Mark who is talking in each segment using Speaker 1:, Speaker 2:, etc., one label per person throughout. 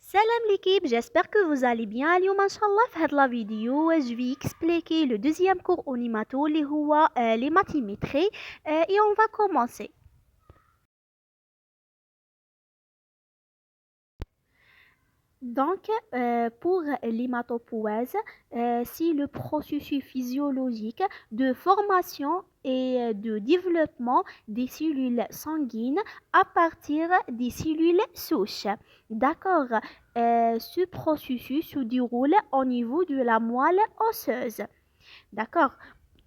Speaker 1: Salam l'équipe, j'espère que vous allez bien. اليوم ان شاء الله في هاد لا فيديو je vais expliquer le deuxième cours au Nimato اللي هو les mathématiques et on va commencer. Donc, pour l'hématopoïèse, c'est le processus physiologique de formation et de développement des cellules sanguines à partir des cellules souches. D'accord. Ce processus se déroule au niveau de la moelle osseuse. D'accord.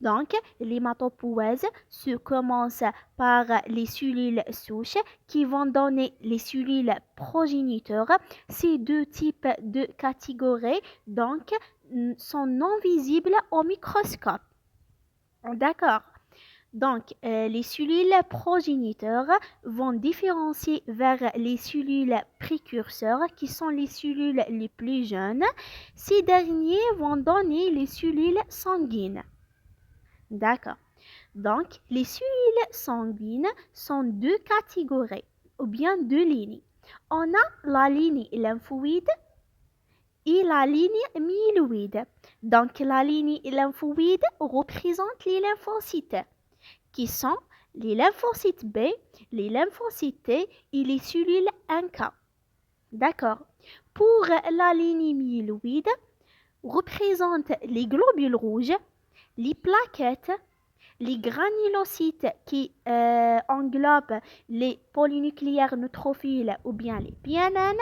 Speaker 1: Donc, l'hématopoïèse se commence par les cellules souches qui vont donner les cellules progéniteurs. Ces deux types de catégories donc sont non visibles au microscope. D'accord. Donc, les cellules progéniteurs vont différencier vers les cellules précurseurs qui sont les cellules les plus jeunes. Ces derniers vont donner les cellules sanguines. D'accord. Donc, les cellules sanguines sont deux catégories ou bien deux lignes. On a la ligne lymphoïde et la ligne myéloïde. Donc, la ligne lymphoïde représente les lymphocytes qui sont les lymphocytes B, les lymphocytes T et les cellules NK. D'accord. Pour la ligne myéloïde, représente les globules rouges, les plaquettes, les granulocytes qui englobent les polynucléaires neutrophiles ou bien les PNN,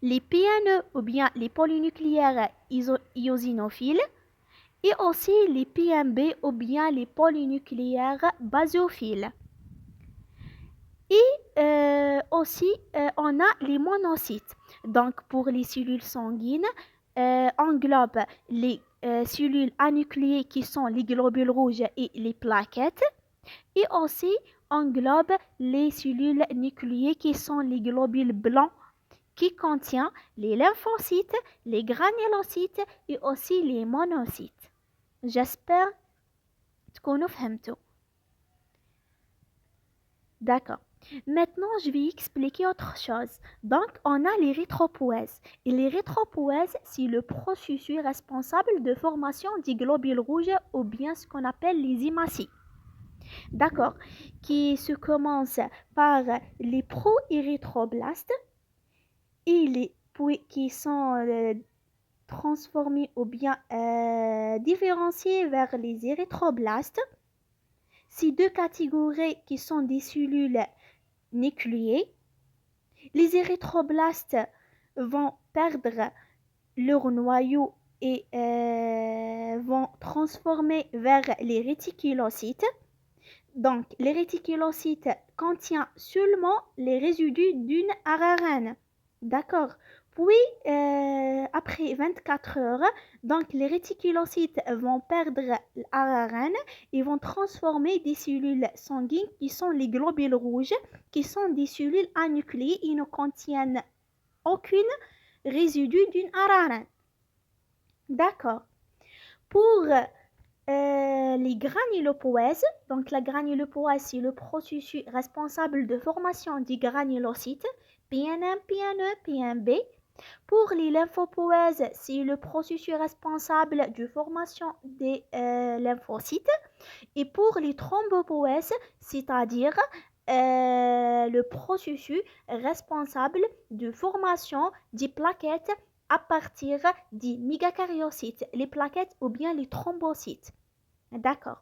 Speaker 1: les PNE ou bien les polynucléaires eosinophiles et aussi les PNB ou bien les polynucléaires basophiles. Et aussi, on a les monocytes. Donc, pour les cellules sanguines, englobe les cellules anucléées qui sont les globules rouges et les plaquettes. Et aussi, englobe les cellules nucléées qui sont les globules blancs qui contiennent les lymphocytes, les granulocytes et aussi les monocytes. J'espère que vous فهمتوا. D'accord. Maintenant, je vais expliquer autre chose. Donc, on a l'érythropoïèse. Et l'érythropoïèse, c'est le processus responsable de formation des globules rouges ou bien ce qu'on appelle les hématies. D'accord. Qui se commence par les pro-érythroblastes et qui sont transformés ou bien différenciés vers les érythroblastes. Ces deux catégories qui sont des cellules nucléées, les érythroblastes vont perdre leur noyau et vont transformer vers les réticulocytes. Donc, les réticulocytes contiennent seulement les résidus d'une ARN. D'accord. Puis, après 24 heures, donc les réticulocytes vont perdre l'ARN et vont transformer des cellules sanguines qui sont les globules rouges, qui sont des cellules anucléées et ne contiennent aucune résidu d'une ARN. D'accord. Pour les granulopoïèses, donc la granulopoïèse, c'est le processus responsable de formation des granulocytes, PNM, PNE, PNB. Pour les lymphopoïèses, c'est le processus responsable de formation des lymphocytes. Et pour les thrombopoïèses, c'est-à-dire le processus responsable de formation des plaquettes à partir des mégakaryocytes, les plaquettes ou bien les thrombocytes. D'accord.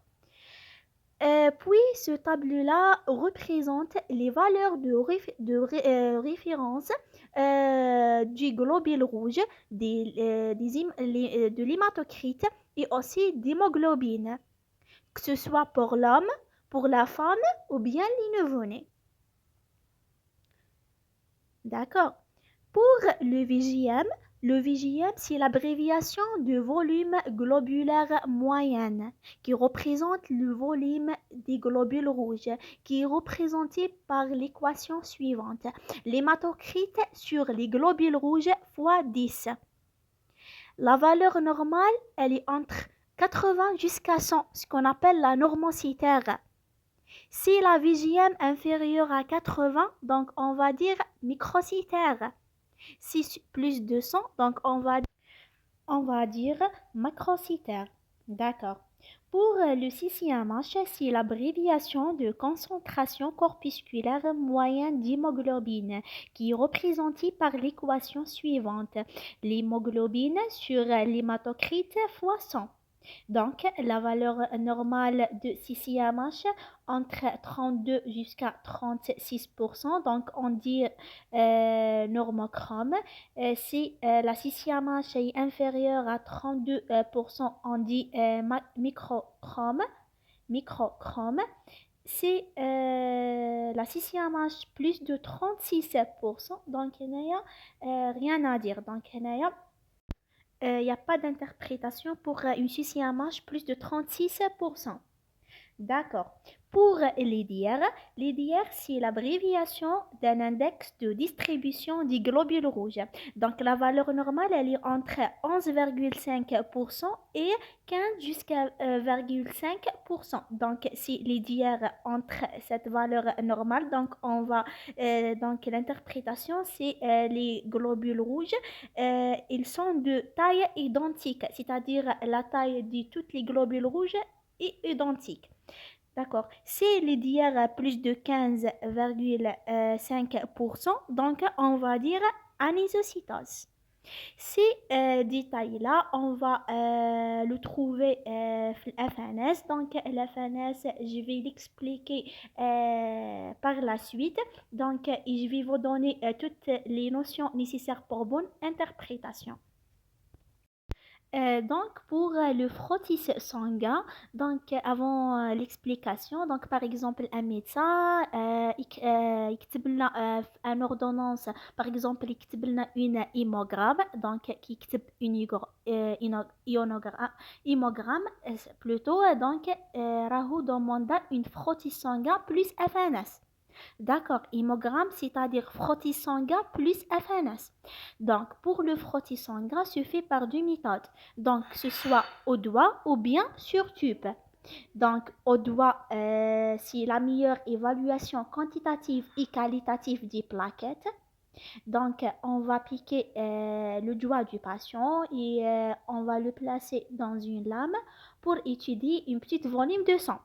Speaker 1: Puis ce tableau-là représente les valeurs de référence du globule rouge, de l'hématocrite et aussi d'hémoglobine, que ce soit pour l'homme, pour la femme ou bien les nouveau-nés. D'accord. Pour le VGM, c'est l'abréviation de volume globulaire moyenne qui représente le volume des globules rouges qui est représenté par l'équation suivante. L'hématocrite sur les globules rouges fois 10. La valeur normale, elle est entre 80 jusqu'à 100, ce qu'on appelle la normocytaire. Si la VGM inférieure à 80, donc on va dire microcytaire. Si plus de 100, donc on va dire macrocytaire. D'accord. Pour le CCMH, c'est l'abréviation de concentration corpusculaire moyenne d'hémoglobine qui est représentée par l'équation suivante. L'hémoglobine sur l'hématocrite fois 100. Donc, la valeur normale de CCMH entre 32 jusqu'à 36%. Donc, on dit normochrome. Si la CCMH est inférieure à 32%, on dit microchrome. Microchrome. Si la CCMH plus de 36%, donc il n'y a rien à dire. Donc, il n'y a pas d'interprétation pour une CCMH plus de 36%. D'accord. Pour l'EDR, c'est l'abréviation d'un index de distribution des globules rouges. Donc, la valeur normale, elle est entre 11,5% et 15 jusqu'à 0,5%. Donc, si l'EDR entre cette valeur normale, donc donc l'interprétation, c'est les globules rouges, ils sont de taille identique, c'est-à-dire la taille de tous les globules rouges est identique. D'accord. Si l'IDR a plus de 15,5%, donc on va dire anisocytose. Ces détails-là, on va le trouver FNS. Donc l'FNS, je vais l'expliquer par la suite. Donc je vais vous donner toutes les notions nécessaires pour bonne interprétation. Donc pour le frottis sanguin, donc avant l'explication, donc par exemple un médecin يكتب لنا un ordonnance, par exemple يكتب لنا une hémogramme, donc qui يكتب hémogramme plutôt, donc راهو demande une frottis sanguin plus FNS. D'accord, hémogramme, c'est-à-dire frottis sanguin plus FNS. Donc, pour le frottis sanguin, se fait par deux méthodes. Donc, ce soit au doigt ou bien sur tube. Donc, au doigt, c'est la meilleure évaluation quantitative et qualitative des plaquettes. Donc, on va piquer le doigt du patient et on va le placer dans une lame pour étudier une petite volume de sang.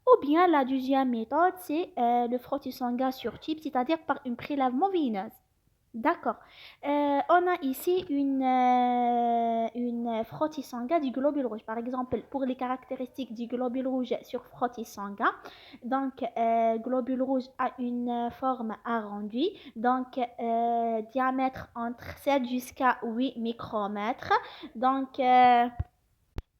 Speaker 1: Ou bien la deuxième méthode, c'est le frottis sanguin sur tube, c'est-à-dire par un prélèvement veineux. D'accord. On a ici une frottis sanguin du globule rouge. Par exemple, pour les caractéristiques du globule rouge sur frottis sanguin, donc globule rouge a une forme arrondie, donc diamètre entre 7 jusqu'à 8 micromètres. Donc,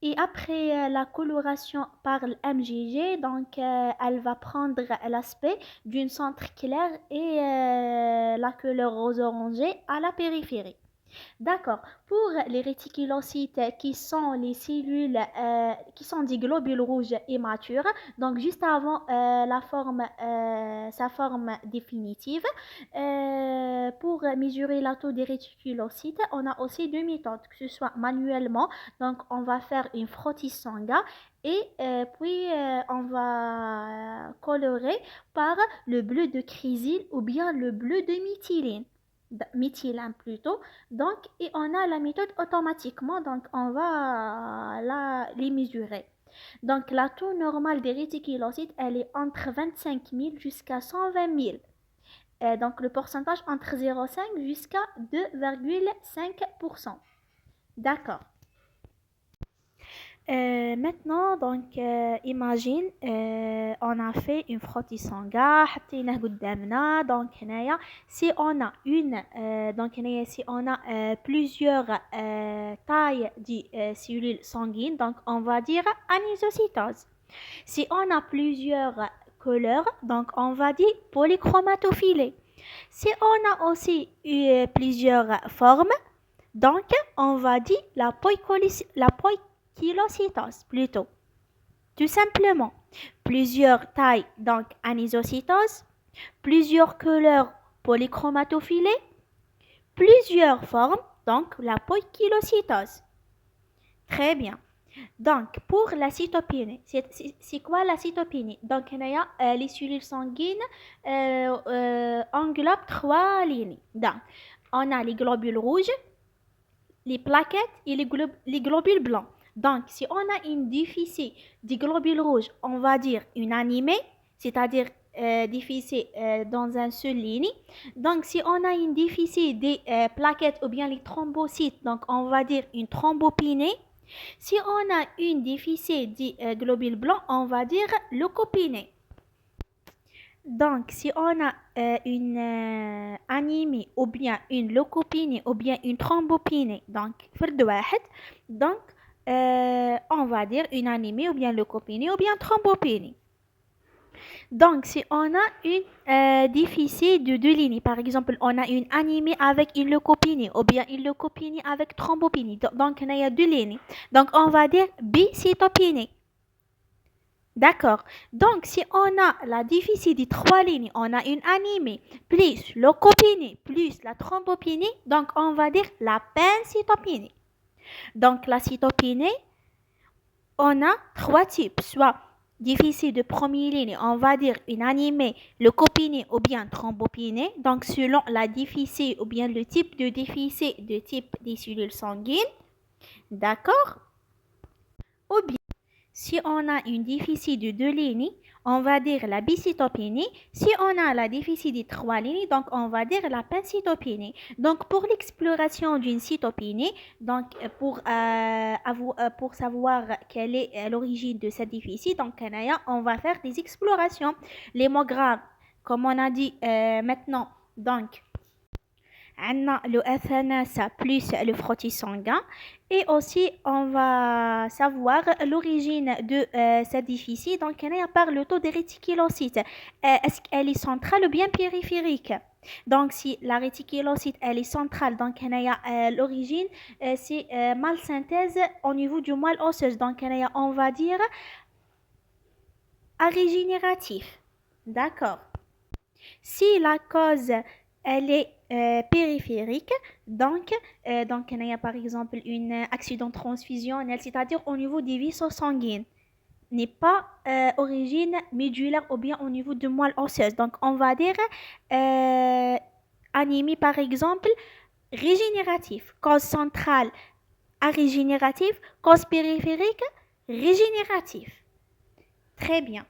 Speaker 1: et après la coloration par l'MGG, donc elle va prendre l'aspect d'une centre clair et la couleur rose orangée à la périphérie. D'accord. Pour les réticulocytes qui sont les cellules qui sont des globules rouges immatures, donc juste avant sa forme définitive, pour mesurer la taux des réticulocytes, on a aussi deux méthodes, que ce soit manuellement, donc on va faire une frottis sanguin et puis on va colorer par le bleu de chrysyle ou bien le bleu de méthylène plutôt. Donc, et on a la méthode automatiquement, donc on va les mesurer. Donc, la taux normale des réticulocytes, elle est entre 25 000 jusqu'à 120 000. Donc, le pourcentage entre 0,5 jusqu'à 2,5%. D'accord. Maintenant, donc, imagine, on a fait une frottis sanguin, حطيناه قدامنا. Donc, هنايا, si on a donc هنايا, si on a plusieurs tailles de cellules sanguines, donc on va dire anisocytose. Si on a plusieurs couleurs, donc on va dire polychromatophilée. Si on a aussi plusieurs formes, donc on va dire la poikilocytose plutôt. Tout simplement, plusieurs tailles, donc anisocytose, plusieurs couleurs polychromatophilées, plusieurs formes, donc la poikilocytose. Très bien. Donc, pour la cytopénie, c'est quoi la cytopénie? Donc, les cellules sanguines englobent trois lignes. Donc, On a les globules rouges, les plaquettes et les globules blancs. Donc, si on a une déficit des globules rouges, on va dire une anémie, c'est-à-dire déficit dans un seul ligne. Donc, si on a une déficit des plaquettes ou bien les thrombocytes, donc on va dire une thrombopénie. Si on a une déficit des globules blancs, on va dire leucopénie. Donc, si on a une anémie ou bien une leucopénie ou bien une thrombopénie, donc, on va dire une anémie ou bien leucopénie ou bien thrombopénie. Donc, si on a une déficit de deux lignes, par exemple, on a une anémie avec une leucopénie ou bien une leucopénie avec thrombopénie, donc il y a deux lignes. Donc, on va dire bicytopénie. D'accord. Donc, si on a la déficit des trois lignes, on a une anémie plus leucopénie plus la thrombopénie, donc on va dire la pancytopénie. Donc, la cytopénie, on a trois types, soit déficit de première ligne, on va dire une anémie, leucopénie ou bien thrombopénie. Donc, selon la déficit ou bien le type de déficit de type des cellules sanguines. D'accord. Ou bien, si on a une déficit de deux lignes, on va dire la bicytopénie. Si on a la déficit de trois lignes, donc on va dire la pancytopénie. Donc pour l'exploration d'une cytopénie, donc pour savoir quelle est l'origine de cette déficit, donc on va faire des explorations. L'hémogramme, comme on a dit maintenant, donc on a le FNS plus le frottis sanguin et aussi on va savoir l'origine de cette déficit. Donc on a par le taux de réticulocytes. Est-ce qu'elle est centrale ou bien périphérique? Donc si la réticulocyte elle est centrale, donc on a l'origine c'est malsynthèse au niveau du moelle osseuse. Donc on va dire arrégénératif. D'accord. Si la cause elle est périphérique, donc il y a par exemple un accident transfusionnel, c'est-à-dire au niveau des vaisseaux sanguins, n'est pas origine médulaire ou bien au niveau de moelle osseuse. Donc on va dire anémie par exemple régénérative, cause centrale arrégénérative, cause périphérique régénérative. Très bien.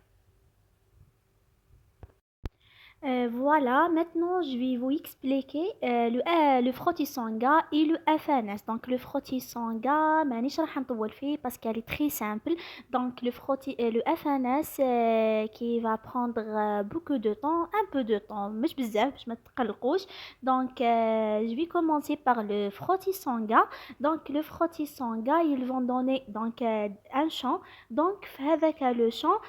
Speaker 1: Voilà, maintenant je vais vous expliquer le frottis sanguin et le FNS. Donc le frottis sanguin, مانيش راح نطول فيه parce qu'elle est très simple. Donc le FNS qui va prendre beaucoup de temps, un peu de temps, مش بزاف باش ما تقلقوش. Donc je vais commencer par le frottis sanguin. Donc le frottis sanguin, ils vont donner donc un champ. Donc avec le champ,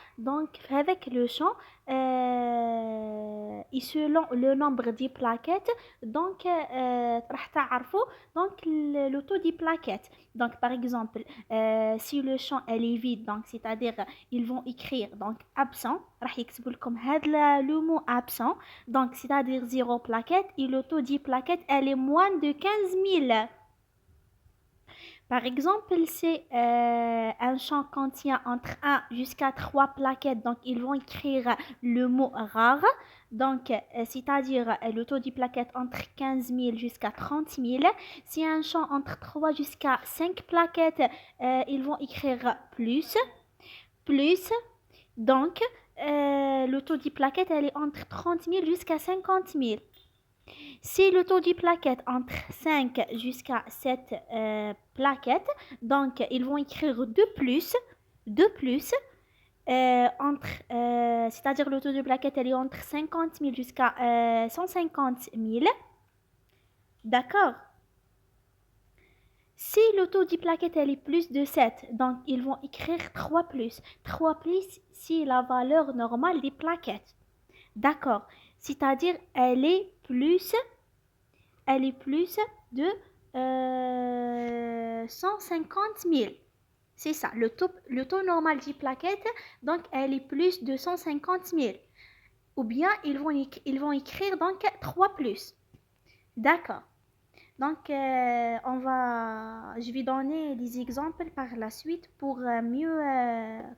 Speaker 1: et selon le nombre de plaquettes, donc راح تعرفوا donc le taux des plaquettes. Donc par exemple si le champ elle est vide, donc c'est-à-dire ils vont écrire donc absent, راح يكتبوا لكم هذا le mot absent, donc c'est-à-dire 0 plaquettes, et le taux des plaquettes elle est moins de 15 000. Par exemple, si un champ contient entre 1 jusqu'à 3 plaquettes, donc ils vont écrire le mot rare. Donc, c'est-à-dire le taux de plaquettes entre 15 000 jusqu'à 30 000. Si un champ entre 3 jusqu'à 5 plaquettes, ils vont écrire plus. Donc, le taux de plaquettes elle est entre 30 000 jusqu'à 50 000. Si le taux de plaquettes entre 5 jusqu'à 7 plaquettes, donc ils vont écrire 2 plus, c'est-à-dire le taux de plaquettes elle est entre 50 000 jusqu'à 150 000. D'accord. Si le taux de plaquettes elle est plus de 7, donc ils vont écrire 3 plus. 3 plus, c'est la valeur normale des plaquettes. D'accord. C'est-à-dire elle est plus de 150 000. C'est ça, le taux normal des plaquettes, donc elle est plus de 150 000. Ou bien ils vont écrire donc 3 plus. D'accord. Donc, je vais donner des exemples par la suite pour mieux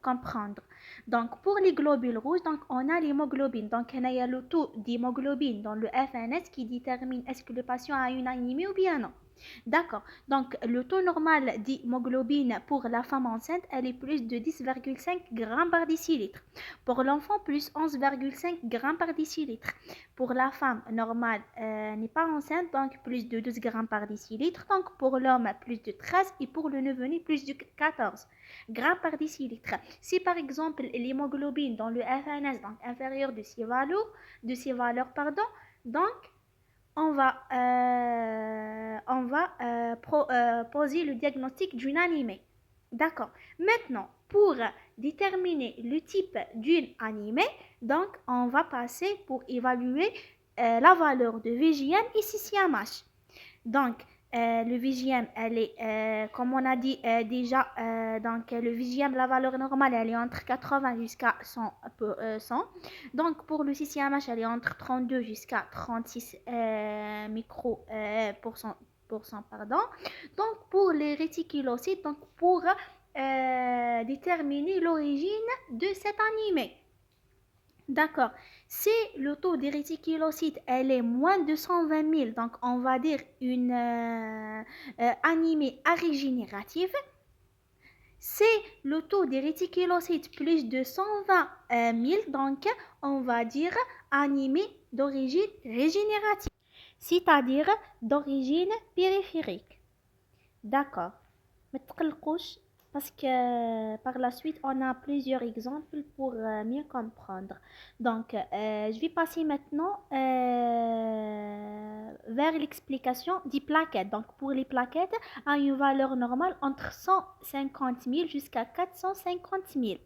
Speaker 1: comprendre. Donc, pour les globules rouges, donc, on a l'hémoglobine. Donc, il y a le taux d'hémoglobine dans le FNS qui détermine est-ce que le patient a une anémie ou bien non. D'accord. Donc, le taux normal d'hémoglobine pour la femme enceinte, elle est plus de 10,5 grammes par décilitre. Pour l'enfant, plus 11,5 grammes par décilitre. Pour la femme normale n'est pas enceinte, donc plus de 12 grammes par décilitre. Donc, pour l'homme, plus de 13 et pour le nouveau-né, plus de 14 grammes par décilitre. Si par exemple l'hémoglobine dans le FNS, donc inférieur de ces valeurs, pardon, donc on va poser le diagnostic d'une anémie. D'accord. Maintenant, pour déterminer le type d'une anémie, donc on va passer pour évaluer la valeur de VGM et CCMH. Donc, le VGM, elle est, comme on a dit déjà, donc le VGM, la valeur normale, elle est entre 80 jusqu'à 100. Donc, pour le CCMH, elle est entre 32 jusqu'à 36 pardon. Donc, pour les réticulocytes, donc pour déterminer l'origine de cette anémie. D'accord. Si le taux des réticulocytes elle est moins de 120 000, donc on va dire une anémie arégénérative. Si le taux des réticulocytes plus de 120 000, donc on va dire anémie d'origine régénérative, c'est-à-dire d'origine périphérique. D'accord. ما تقلقوش parce que par la suite on a plusieurs exemples pour mieux comprendre. Donc je vais passer maintenant vers l'explication des plaquettes. Donc pour les plaquettes à une valeur normale entre 150 000 jusqu'à 450 000.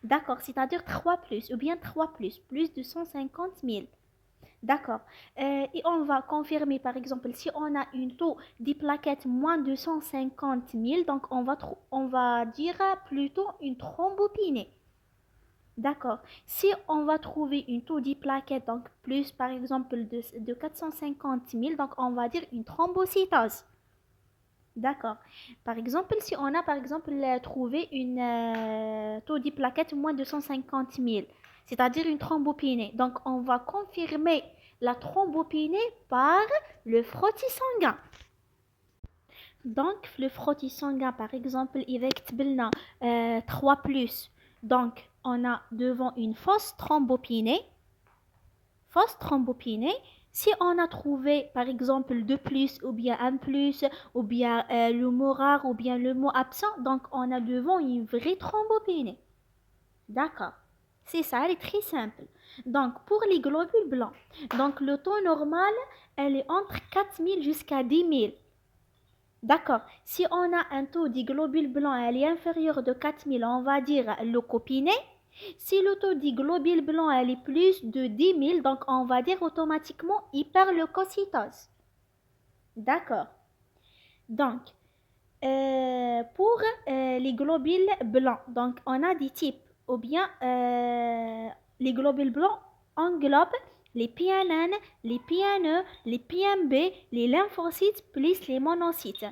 Speaker 1: D'accord, c'est-à-dire 3 plus ou bien 3 plus de 150 000. D'accord. Et on va confirmer, par exemple, si on a une taux des plaquettes moins de 150 000, donc on va dire plutôt une thrombopénie. D'accord. Si on va trouver une taux des plaquettes, donc plus, par exemple, de 450 000, donc on va dire une thrombocytose. D'accord. Par exemple, si on a, par exemple, trouvé une taux des plaquettes moins de 150 000, c'est-à-dire une thrombopénie. Donc, on va confirmer la thrombopénie par le frottis sanguin. Donc, le frottis sanguin, par exemple, il va être 3 plus. Donc, on a devant une fausse thrombopénie. Si on a trouvé, par exemple, 2 plus, ou bien 1 plus, ou bien le mot rare, ou bien le mot absent, donc on a devant une vraie thrombopénie. D'accord. C'est ça, elle est très simple. Donc, pour les globules blancs, donc le taux normal, elle est entre 4000 jusqu'à 10 000. D'accord. Si on a un taux des globules blancs, elle est inférieure de 4000, on va dire leucopénie. Si le taux des globules blancs elle est plus de 10 000, donc on va dire automatiquement hyperleucocytose. D'accord. Donc, pour les globules blancs, donc on a des types, ou bien les globules blancs englobent les PNN, les PNE, les PNB, les lymphocytes plus les monocytes.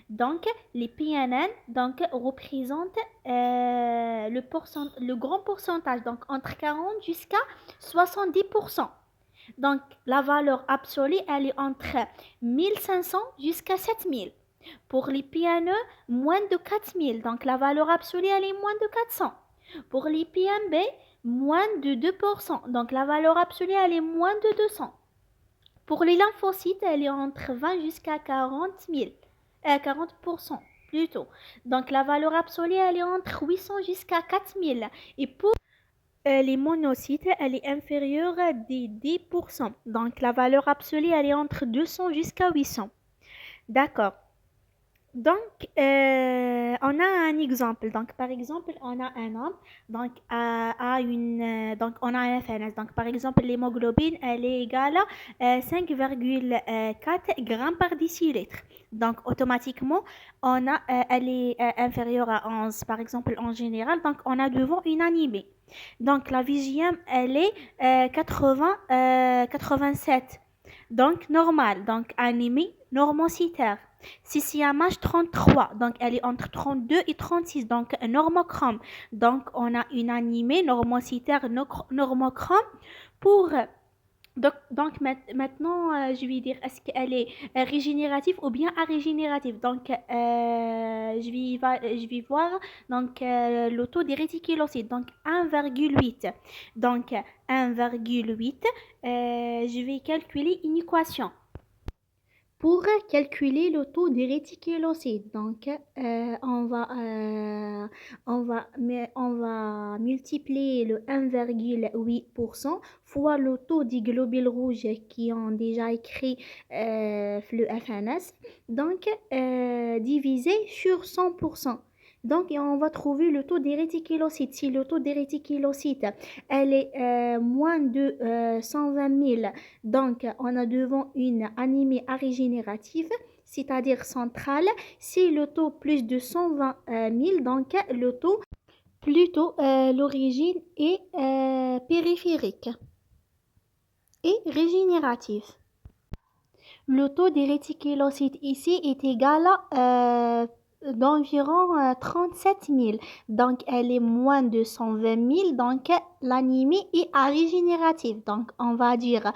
Speaker 1: Donc, les PNN donc, représentent le grand pourcentage, donc entre 40 jusqu'à 70%. Donc, la valeur absolue, elle est entre 1500 jusqu'à 7000. Pour les PNE, moins de 4000. Donc, la valeur absolue, elle est moins de 400. Pour les PNB, moins de 2%. Donc, la valeur absolue, elle est moins de 200. Pour les lymphocytes, elle est entre 20 jusqu'à 40% plutôt. Donc, la valeur absolue, elle est entre 800 jusqu'à 4000. Et pour les monocytes, elle est inférieure des 10%. Donc, la valeur absolue, elle est entre 200 jusqu'à 800. D'accord. Donc, on a un exemple. Donc, par exemple, on a un homme, donc, donc on a un FNS. Donc, par exemple, l'hémoglobine, elle est égale à 5,4 grammes par décilitre. Donc, automatiquement, elle est inférieure à 11, par exemple, en général. Donc, on a devant une anémie. Donc, la VGM, elle est 87. donc normal, donc anémie normocytaire. CCMH 33, donc elle est entre 32 et 36, donc normochrome. Donc on a une anémie normocytaire normochrome pour maintenant, je vais dire, est-ce qu'elle est régénérative ou bien arégénérative? Donc, je vais voir donc, le taux des réticulocytes, donc 1,8. Donc, 1,8, je vais calculer une équation pour calculer le taux des réticulocytes. Donc, on va multiplier le 1,8% fois le taux des globules rouges qui ont déjà écrit le FNS. Donc, divisé sur 100%. Donc, et on va trouver le taux des réticulocytes. Si le taux des réticulocytes, elle est moins de 120 000, donc on a devant une anémie arégénérative, c'est-à-dire centrale. Si le taux plus de 120 000, donc le taux plutôt l'origine est périphérique et régénérative. Le taux des réticulocytes ici est égal à d'environ 37 000. Donc, elle est moins de 120 000. Donc, l'anémie est arégénérative. Donc, on va dire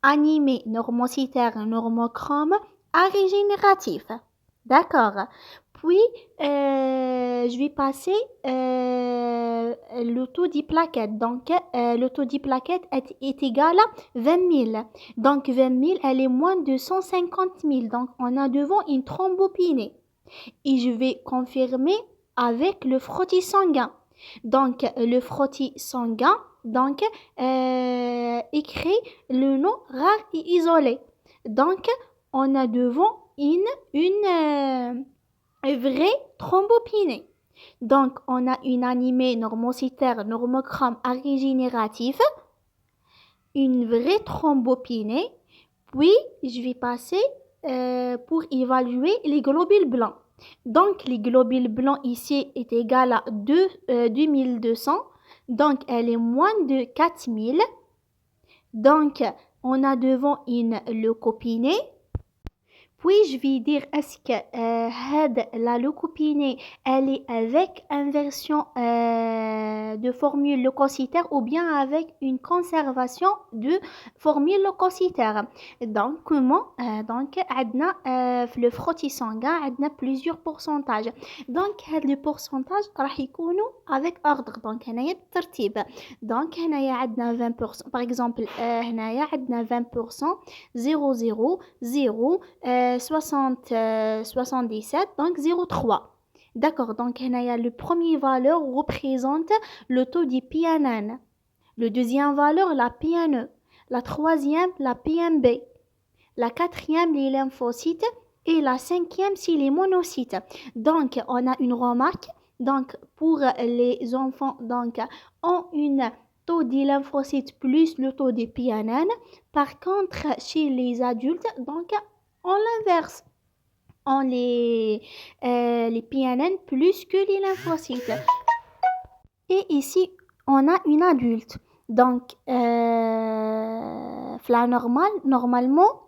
Speaker 1: anémie normocytaire normochrome arégénératif. D'accord. Puis, je vais passer le taux des plaquettes. Donc, le taux des plaquettes est égal à 20 000. Donc, 20 000, elle est moins de 150 000. Donc, on a devant une thrombopénie. Et je vais confirmer avec le frottis sanguin. Donc, le frottis sanguin, donc, écrit le nom rare et isolé. Donc, on a devant une vraie thrombopénie. Donc, on a une anémie normocytaire normochrome arégénérative, une vraie thrombopénie. Puis, je vais passer pour évaluer les globules blancs. Donc, les globules blancs ici est égal à 2200. Donc, elle est moins de 4000. Donc, on a devant une leucopénie. Puis, je vais dire, est-ce que la leucopénie, elle est avec inversion de formule leucocytaire ou bien avec une conservation de formule leucocytaire. Donc, comment? Donc, le frottis sanguin, on a plusieurs pourcentages. Donc, le pourcentage راح يكونوا avec ordre. Donc, هنايا بالترتيب. Donc, هنايا عندنا 20%. Par exemple, هنايا عندنا 20%, 0, 0, 0, 77, donc 0,3. D'accord, donc le premier valeur représente le taux du PNN. Le deuxième valeur, la PNE. La troisième, la PNB. La quatrième, les lymphocytes. Et la cinquième, c'est les monocytes. Donc, on a une remarque. Donc, pour les enfants, donc, ont une taux des lymphocytes plus le taux des PNN. Par contre, chez les adultes, donc, on l'inverse. On les PNN plus que les lymphocytes. Et ici, on a une adulte. Donc, normalement,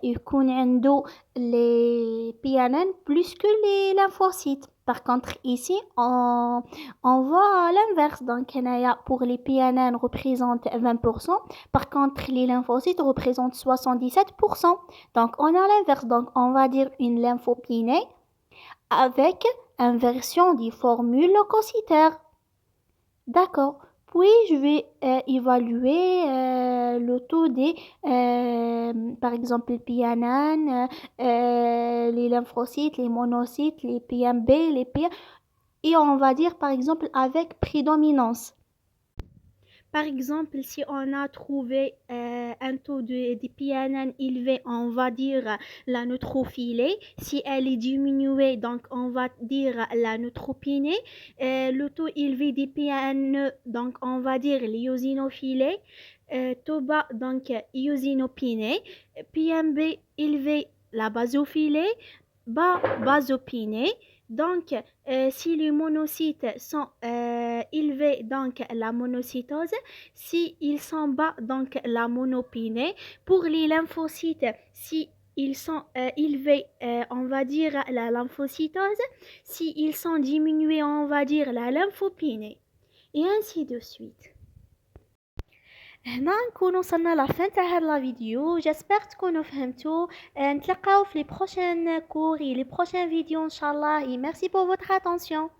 Speaker 1: يكون عنده les PNN plus que les lymphocytes. Par contre, ici, on voit à l'inverse. Donc, pour les PNN représente 20%. Par contre, les lymphocytes représentent 77%. Donc, on a l'inverse. Donc, on va dire une lymphopénie avec inversion des formules leucocytaires. D'accord. Puis, je vais évaluer le taux des, par exemple, les PNN, les lymphocytes, les monocytes, les PMB, les P. Et on va dire, par exemple, avec prédominance. Par exemple, si on a trouvé un taux de PNN élevé, on va dire la neutrophilie. Si elle est diminuée, donc on va dire la neutropénie. Le taux élevé des PNE, donc on va dire l'éosinophilie. Taux bas, donc éosinopénie. PMB élevé, la basophilie. Bas, basopénie. Donc, si les monocytes sont élevés, donc la monocytose. Si ils sont bas, donc la monopinée. Pour les lymphocytes, si ils sont élevés, on va dire la lymphocytose. Si ils sont diminués, on va dire la lymphopinée. Et ainsi de suite. هنا نكون وصلنا لافان تاع هاد لا فيديو. جيسبر تكونوا فهمتوا. نتلاقاو في لي بروشين كور لي بروشين فيديو ان شاء الله. et merci pour votre attention.